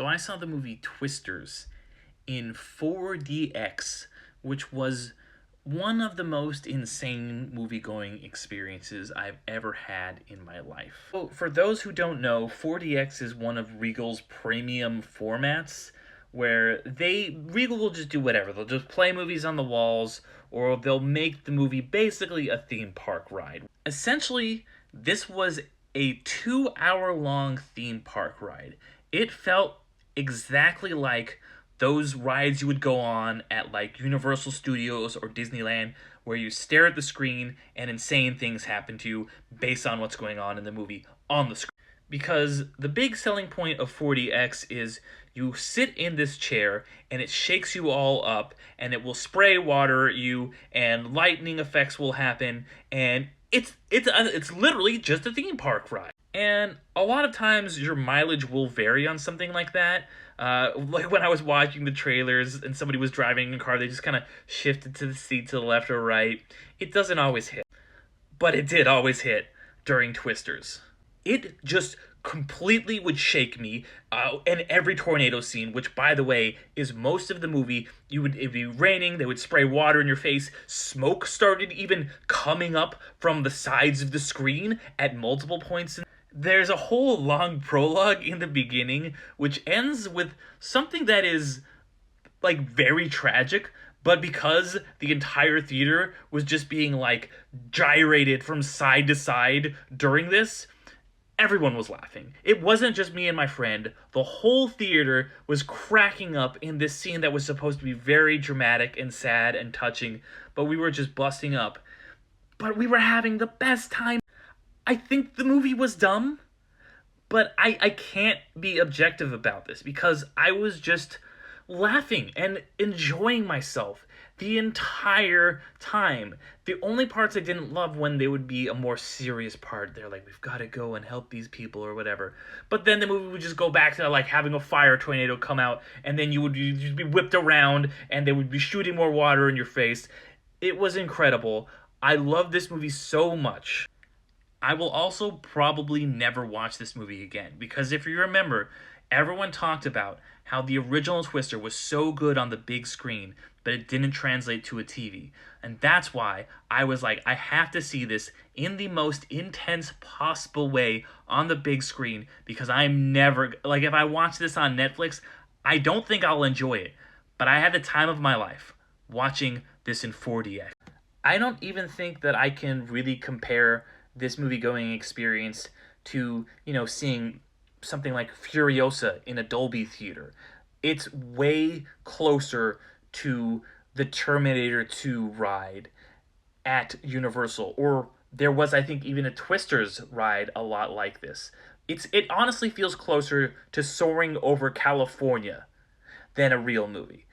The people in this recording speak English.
So I saw the movie Twisters in 4DX, which was one of the most insane movie-going experiences I've ever had in my life. So for those who don't know, 4DX is one of Regal's premium formats where Regal will just do whatever. They'll just play movies on the walls, or they'll make the movie basically a theme park ride. Essentially, this was a 2-hour long theme park ride. It felt exactly like those rides you would go on at like Universal Studios or Disneyland, where you stare at the screen and insane things happen to you based on what's going on in the movie on the screen. Because the big selling point of 4DX is you sit in this chair and it shakes you all up and it will spray water at you and lightning effects will happen, and it's literally just a theme park ride. And a lot of times your mileage will vary on something like that. Like when I was watching the trailers and somebody was driving a car, they just kind of shifted to the seat to the left or right. It doesn't always hit. But it did always hit during Twisters. It just completely would shake me in every tornado scene, which, by the way, is most of the movie. It'd be raining, they would spray water in your face, smoke started even coming up from the sides of the screen at multiple points. There's a whole long prologue in the beginning, which ends with something that is, like, very tragic, but because the entire theater was just being, like, gyrated from side to side during this, everyone was laughing. It wasn't just me and my friend. The whole theater was cracking up in this scene that was supposed to be very dramatic and sad and touching, but we were just busting up. But we were having the best time. I think the movie was dumb, but I can't be objective about this because I was just laughing and enjoying myself the entire time. The only parts I didn't love when they would be a more serious part. They're like, we've got to go and help these people or whatever. But then the movie would just go back to like having a fire tornado come out, and then you'd be whipped around and they would be shooting more water in your face. It was incredible. I love this movie so much. I will also probably never watch this movie again, because if you remember, everyone talked about how the original Twister was so good on the big screen, but it didn't translate to a TV. And that's why I was like, I have to see this in the most intense possible way on the big screen, because I'm never, like, if I watch this on Netflix, I don't think I'll enjoy it. But I had the time of my life watching this in 4DX. I don't even think that I can really compare this movie-going experience to, seeing something like Furiosa in a Dolby theater. It's way closer to the Terminator 2 ride at Universal, or there was, I think, even a Twisters ride a lot like this. It honestly feels closer to Soaring Over California than a real movie.